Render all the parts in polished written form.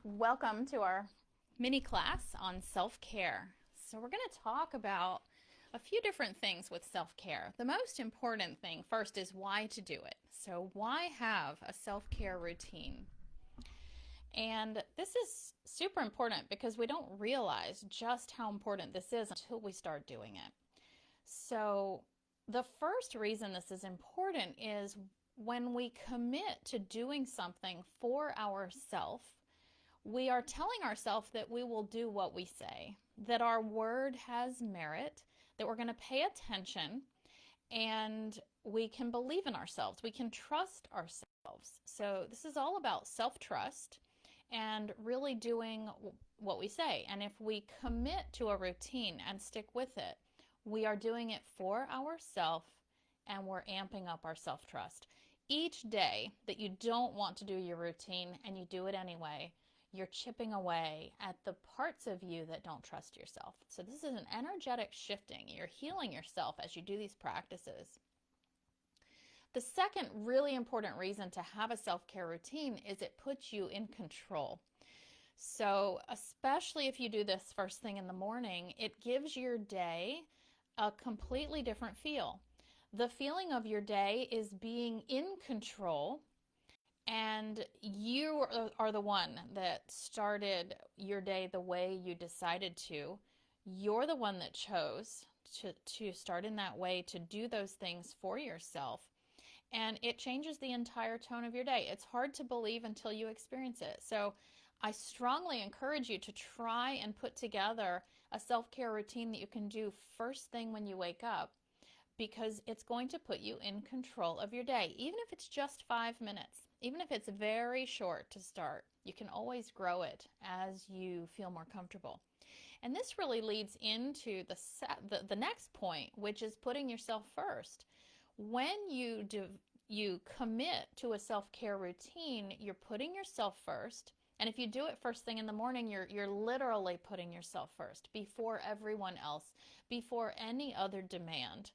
Welcome to our mini class on self-care. So we're going to talk about a few different things with self-care. The most important thing first is why to do it. So why have a self-care routine? And this is super important because we don't realize just how important this is until we start doing it. So the first reason this is important is when we commit to doing something for ourselves, we are telling ourselves that we will do what we say, that our word has merit, that we're going to pay attention, and we can believe in ourselves. We can trust ourselves. So this is all about self-trust and really doing what we say. And if we commit to a routine and stick with it, we are doing it for ourselves and we're amping up our self-trust. Each day that you don't want to do your routine and you do it anyway, you're chipping away at the parts of you that don't trust yourself. So this is an energetic shifting. You're healing yourself as you do these practices. The second really important reason to have a self-care routine is it puts you in control. So especially if you do this first thing in the morning, it gives your day a completely different feel. The feeling of your day is being in control, and you are the one that started your day the way you decided to. You're the one that chose to start in that way, to do those things for yourself. And it changes the entire tone of your day. It's hard to believe until you experience it. So I strongly encourage you to try and put together a self-care routine that you can do first thing when you wake up, because it's going to put you in control of your day, even if it's just 5 minutes. Even if it's very short to start, you can always grow it as you feel more comfortable. And this really leads into the next point, which is putting yourself first. When you commit to a self-care routine, you're putting yourself first. And if you do it first thing in the morning, you're literally putting yourself first before everyone else, before any other demand.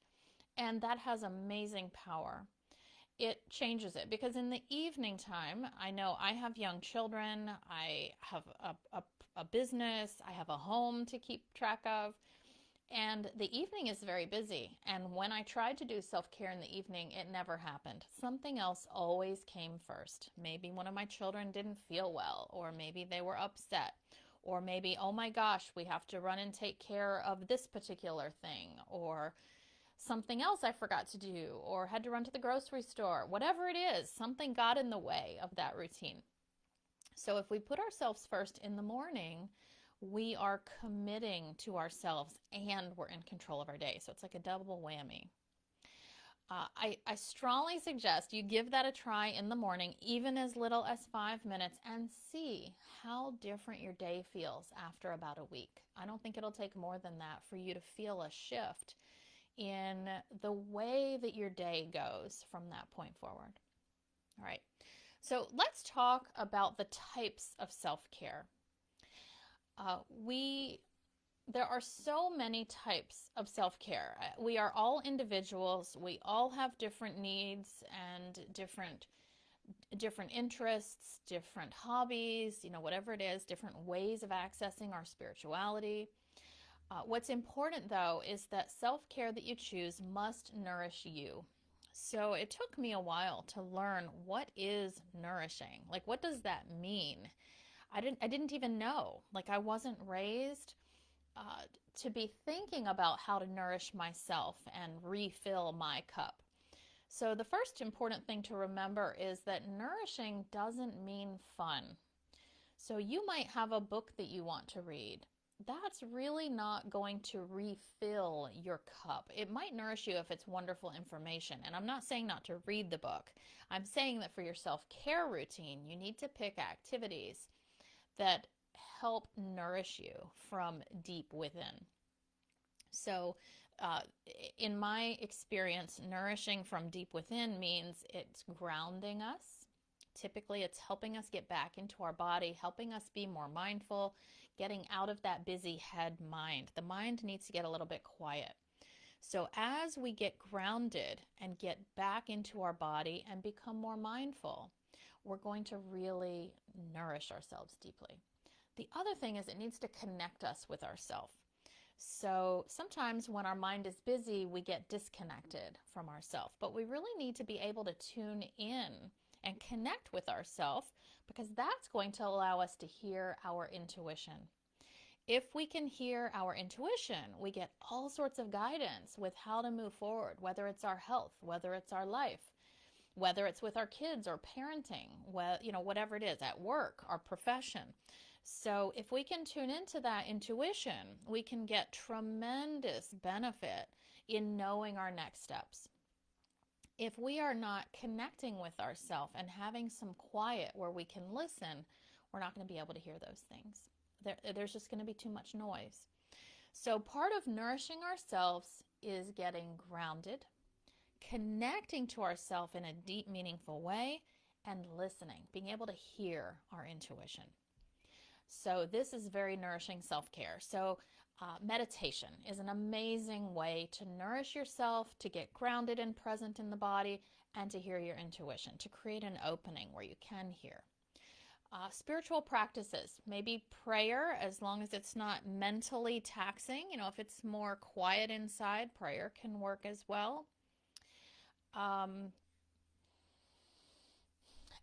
And that has amazing power. It changes it because in the evening time, I know I have young children, I have a business, I have a home to keep track of, and the evening is very busy. And when I tried to do self-care in the evening, it never happened. Something else always came first. Maybe one of my children didn't feel well, or maybe they were upset, or maybe, oh my gosh, we have to run and take care of this particular thing, or something else I forgot to do, or had to run to the grocery store. Whatever it is, something got in the way of that routine. So if we put ourselves first in the morning, we are committing to ourselves and we're in control of our day. So it's like a double whammy. I strongly suggest you give that a try in the morning, even as little as 5 minutes, and see how different your day feels after about a week. I don't think it'll take more than that for you to feel a shift in the way that your day goes from that point forward. All right, so let's talk about the types of self-care. There are so many types of self-care. We are all individuals. We all have different needs and different interests, different hobbies, whatever it is, different ways of accessing our spirituality. What's important, though, is that self-care that you choose must nourish you. So it took me a while to learn what is nourishing. Like, what does that mean? I didn't even know. Like, I wasn't raised to be thinking about how to nourish myself and refill my cup. So the first important thing to remember is that nourishing doesn't mean fun. So you might have a book that you want to read. That's really not going to refill your cup. It might nourish you if it's wonderful information. And I'm not saying not to read the book. I'm saying that for your self-care routine, you need to pick activities that help nourish you from deep within. So in my experience, nourishing from deep within means it's grounding us. Typically, it's helping us get back into our body, helping us be more mindful, getting out of that busy head mind. The mind needs to get a little bit quiet. So as we get grounded and get back into our body and become more mindful, we're going to really nourish ourselves deeply. The other thing is it needs to connect us with ourselves. So sometimes when our mind is busy, we get disconnected from ourselves, but we really need to be able to tune in and connect with ourselves, because that's going to allow us to hear our intuition. If we can hear our intuition, we get all sorts of guidance with how to move forward, whether it's our health, whether it's our life, whether it's with our kids or parenting, whatever it is, at work, our profession. So if we can tune into that intuition, we can get tremendous benefit in knowing our next steps. If we are not connecting with ourselves and having some quiet where we can listen, we're not going to be able to hear those things. There's just going to be too much noise. So part of nourishing ourselves is getting grounded, connecting to ourselves in a deep, meaningful way, and listening, being able to hear our intuition. So this is very nourishing self-care. So meditation is an amazing way to nourish yourself, to get grounded and present in the body, and to hear your intuition, to create an opening where you can hear. Spiritual practices, maybe prayer, as long as it's not mentally taxing. If it's more quiet inside, prayer can work as well.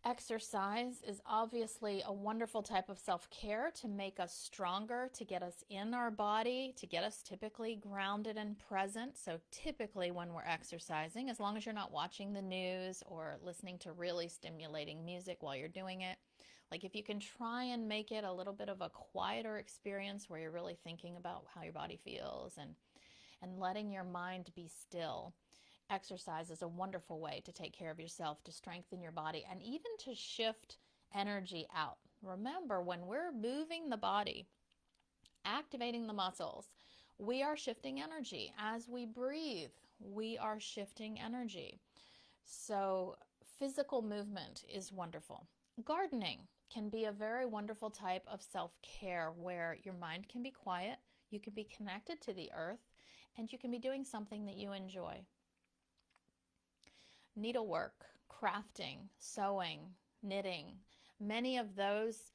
Exercise is obviously a wonderful type of self-care to make us stronger, to get us in our body, to get us typically grounded and present. So typically when we're exercising, as long as you're not watching the news or listening to really stimulating music while you're doing it, like if you can try and make it a little bit of a quieter experience where you're really thinking about how your body feels and letting your mind be still. Exercise is a wonderful way to take care of yourself, to strengthen your body, and even to shift energy out. Remember, when we're moving the body, activating the muscles, we are shifting energy. As we breathe, we are shifting energy. So physical movement is wonderful. Gardening can be a very wonderful type of self-care where your mind can be quiet, you can be connected to the earth, and you can be doing something that you enjoy. Needlework, crafting, sewing, knitting, many of those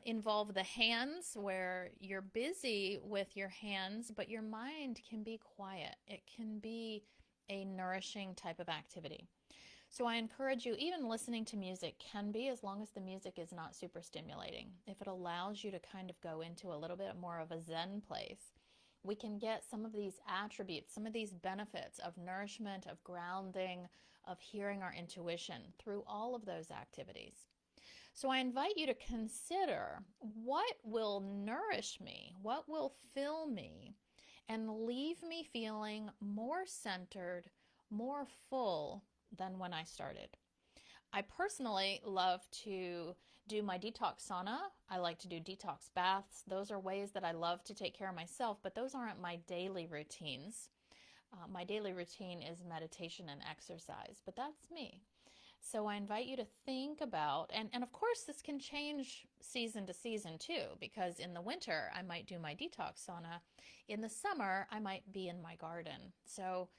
involve the hands, where you're busy with your hands, but your mind can be quiet. It can be a nourishing type of activity. So I encourage you, even listening to music can be, as long as the music is not super stimulating. If it allows you to kind of go into a little bit more of a Zen place, we can get some of these attributes, some of these benefits of nourishment, of grounding, of hearing our intuition through all of those activities. So I invite you to consider, what will nourish me, what will fill me, and leave me feeling more centered, more full than when I started. I personally love to do my detox sauna. I like to do detox baths. Those are ways that I love to take care of myself, but those aren't my daily routines. My daily routine is meditation and exercise, but that's me. So I invite you to think about, and of course this can change season to season too, because in the winter I might do my detox sauna. In the summer I might be in my garden. So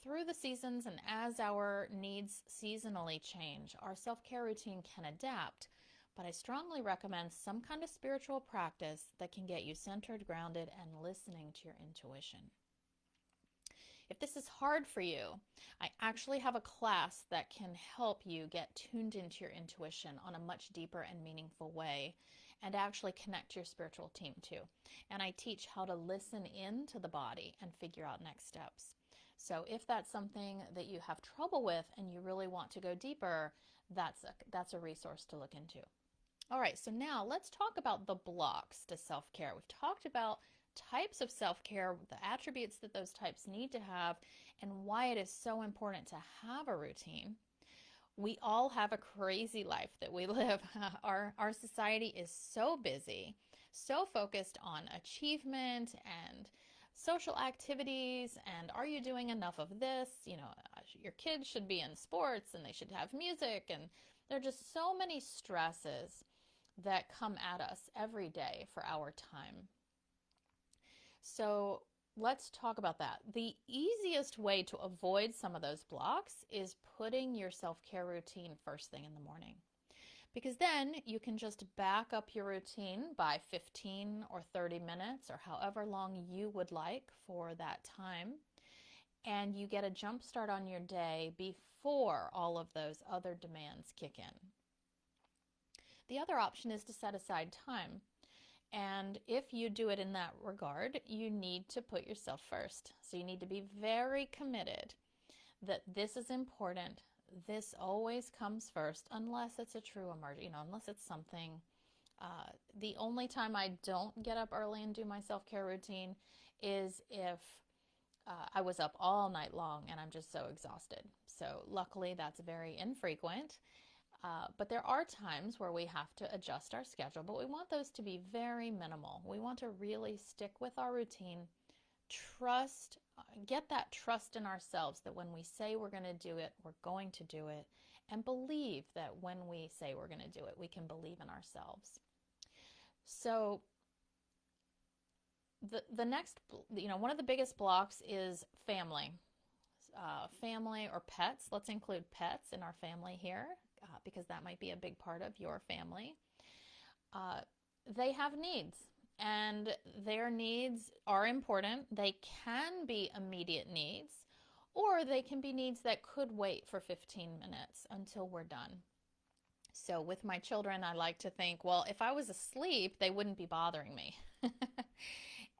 through the seasons and as our needs seasonally change, our self-care routine can adapt, but I strongly recommend some kind of spiritual practice that can get you centered, grounded, and listening to your intuition. If this is hard for you, I actually have a class that can help you get tuned into your intuition on a much deeper and meaningful way, and actually connect to your spiritual team too. And I teach how to listen into the body and figure out next steps. So if that's something that you have trouble with and you really want to go deeper, that's a resource to look into. All right, so now let's talk about the blocks to self-care. We've talked about types of self-care, the attributes that those types need to have, and why it is so important to have a routine. We all have a crazy life that we live. Our society is so busy, so focused on achievement and social activities, and are you doing enough of this? Your kids should be in sports and they should have music, and there are just so many stresses that come at us every day for our time. So let's talk about that. The easiest way to avoid some of those blocks is putting your self-care routine first thing in the morning. Because then you can just back up your routine by 15 or 30 minutes or however long you would like for that time. And you get a jump start on your day before all of those other demands kick in. The other option is to set aside time. And if you do it in that regard, you need to put yourself first. So you need to be very committed that this is important. This always comes first, unless it's a true emergency, unless it's something. The only time I don't get up early and do my self-care routine is if I was up all night long and I'm just so exhausted. So luckily that's very infrequent. But there are times where we have to adjust our schedule, but we want those to be very minimal. We want to really stick with our routine, trust, get that trust in ourselves that when we say we're going to do it, we're going to do it, and believe that when we say we're going to do it, we can believe in ourselves. So the next, one of the biggest blocks is family. Family or pets. Let's include pets in our family here because that might be a big part of your family. They have needs, and their needs are important. They can be immediate needs, or they can be needs that could wait for 15 minutes until we're done. So with my children, I like to think, well, if I was asleep, they wouldn't be bothering me.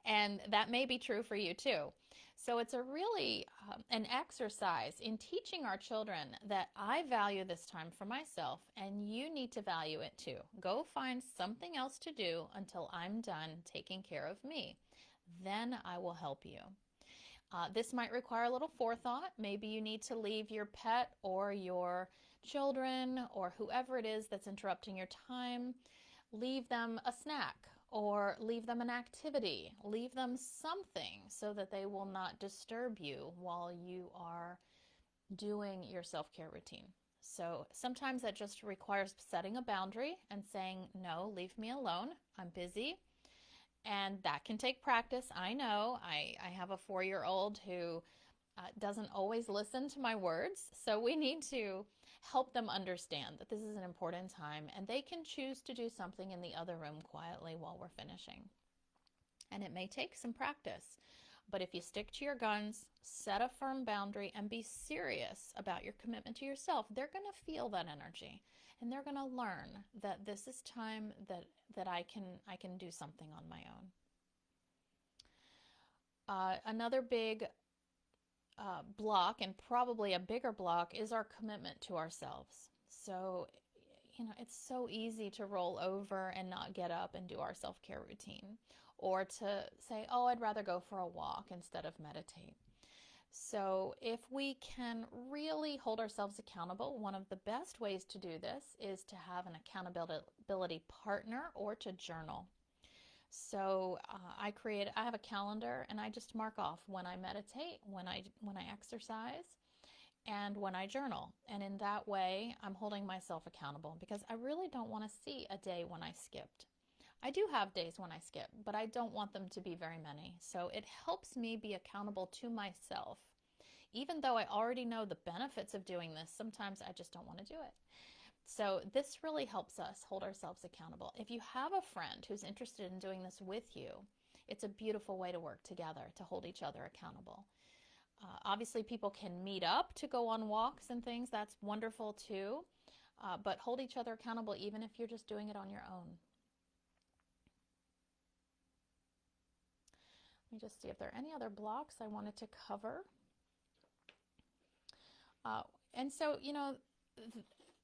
And that may be true for you too. So it's a really an exercise in teaching our children that I value this time for myself and you need to value it too. Go find something else to do until I'm done taking care of me. Then I will help you. This might require a little forethought. Maybe you need to leave your pet or your children or whoever it is that's interrupting your time, leave them a snack or leave them an activity, leave them something so that they will not disturb you while you are doing your self-care routine. So sometimes that just requires setting a boundary and saying, no, leave me alone, I'm busy. And that can take practice. I know. I have a 4-year-old who doesn't always listen to my words. So we need to help them understand that this is an important time and they can choose to do something in the other room quietly while we're finishing. And it may take some practice. But if you stick to your guns, set a firm boundary, and be serious about your commitment to yourself, they're going to feel that energy. And they're going to learn that this is time that I can do something on my own. Another big block, and probably a bigger block, is our commitment to ourselves. So, it's so easy to roll over and not get up and do our self-care routine, or to say, oh, I'd rather go for a walk instead of meditate. So if we can really hold ourselves accountable, one of the best ways to do this is to have an accountability partner or to journal. So I have a calendar and I just mark off when I meditate, when I exercise, and when I journal. And in that way, I'm holding myself accountable because I really don't want to see a day when I skipped. I do have days when I skip, but I don't want them to be very many. So it helps me be accountable to myself. Even though I already know the benefits of doing this, sometimes I just don't want to do it. So this really helps us hold ourselves accountable. If you have a friend who's interested in doing this with you, it's a beautiful way to work together to hold each other accountable. Obviously, people can meet up to go on walks and things. That's wonderful too. But hold each other accountable even if you're just doing it on your own. Let me just see if there are any other blocks I wanted to cover. And so,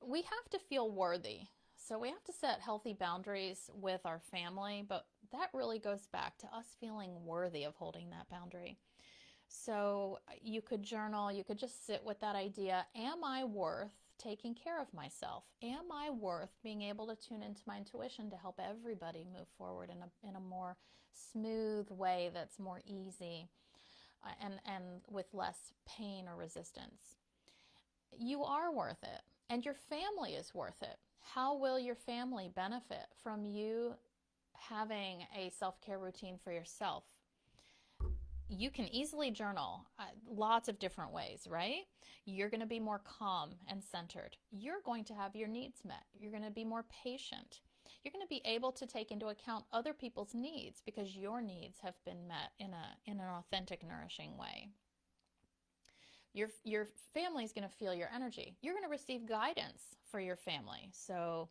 we have to feel worthy. So we have to set healthy boundaries with our family, but that really goes back to us feeling worthy of holding that boundary. So you could journal, you could just sit with that idea. Am I worth taking care of myself? Am I worth being able to tune into my intuition to help everybody move forward in a more smooth way that's more easy and with less pain or resistance? You are worth it, and your family is worth it. How will your family benefit from you having a self-care routine for yourself? you can easily journal lots of different ways, right? You're going to be more calm and centered. You're going to have your needs met. You're going to be more patient. You're going to be able to take into account other people's needs because your needs have been met in an authentic, nourishing way. Your family is going to feel your energy. You're going to receive guidance for your family. So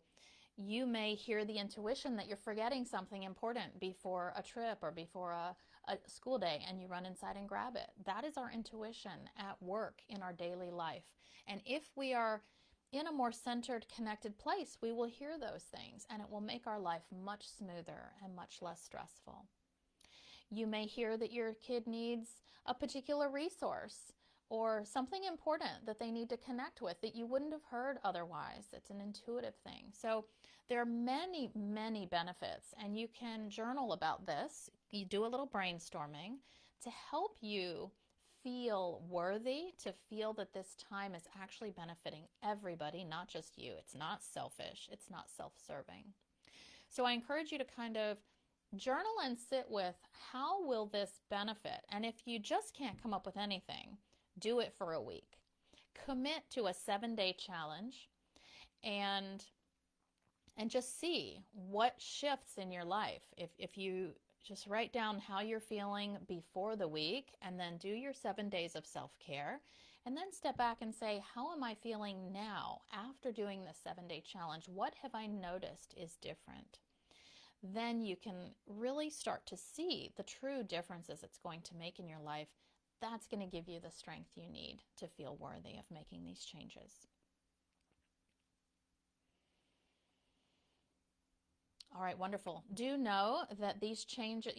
you may hear the intuition that you're forgetting something important before a trip or before a school day, and you run inside and grab it. That is our intuition at work in our daily life. And if we are in a more centered, connected place, we will hear those things, and it will make our life much smoother and much less stressful. You may hear that your kid needs a particular resource or something important that they need to connect with that you wouldn't have heard otherwise. It's an intuitive thing. So there are many, many benefits, and you can journal about this. You do a little brainstorming to help you feel worthy, to feel that this time is actually benefiting everybody, not just you. It's not selfish. It's not self-serving. So I encourage you to kind of journal and sit with, how will this benefit? And if you just can't come up with anything, do it for a week. Commit to a 7-day challenge and just see what shifts in your life. If you just write down how you're feeling before the week, and then do your 7 days of self-care, and then step back and say, how am I feeling now after doing the 7-day challenge? What have I noticed is different? Then you can really start to see the true differences it's going to make in your life. That's going to give you the strength you need to feel worthy of making these changes. All right, wonderful. Do know that these changes,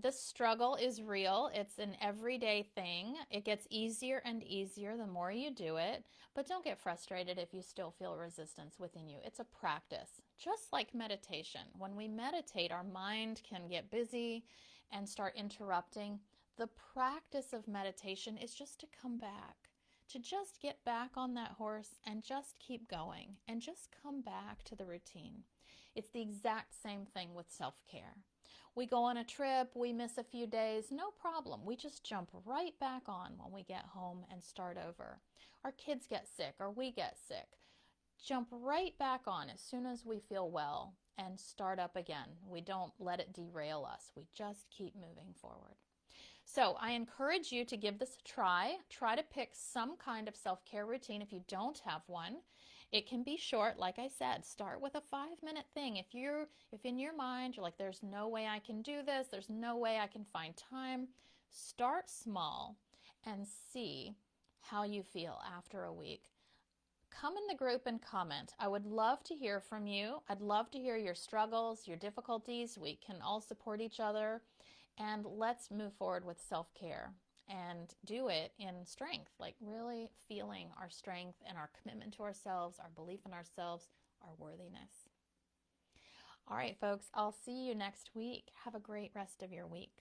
this struggle is real. It's an everyday thing. It gets easier and easier the more you do it, but don't get frustrated if you still feel resistance within you. It's a practice, just like meditation. When we meditate, our mind can get busy and start interrupting. The practice of meditation is just to come back, to just get back on that horse and just keep going and just come back to the routine. It's the exact same thing with self-care. We go on a trip, we miss a few days, no problem. We just jump right back on when we get home and start over. Our kids get sick or we get sick. Jump right back on as soon as we feel well and start up again. We don't let it derail us. We just keep moving forward. So I encourage you to give this a try. Try to pick some kind of self-care routine if you don't have one. It can be short, like I said. Start with a 5-minute thing. If in your mind you're like, there's no way I can do this, there's no way I can find time, start small and see how you feel after a week. Come in the group and comment. I would love to hear from you. I'd love to hear your struggles, your difficulties. We can all support each other. And let's move forward with self-care and do it in strength, like really feeling our strength and our commitment to ourselves, our belief in ourselves, our worthiness. All right, folks, I'll see you next week. Have a great rest of your week.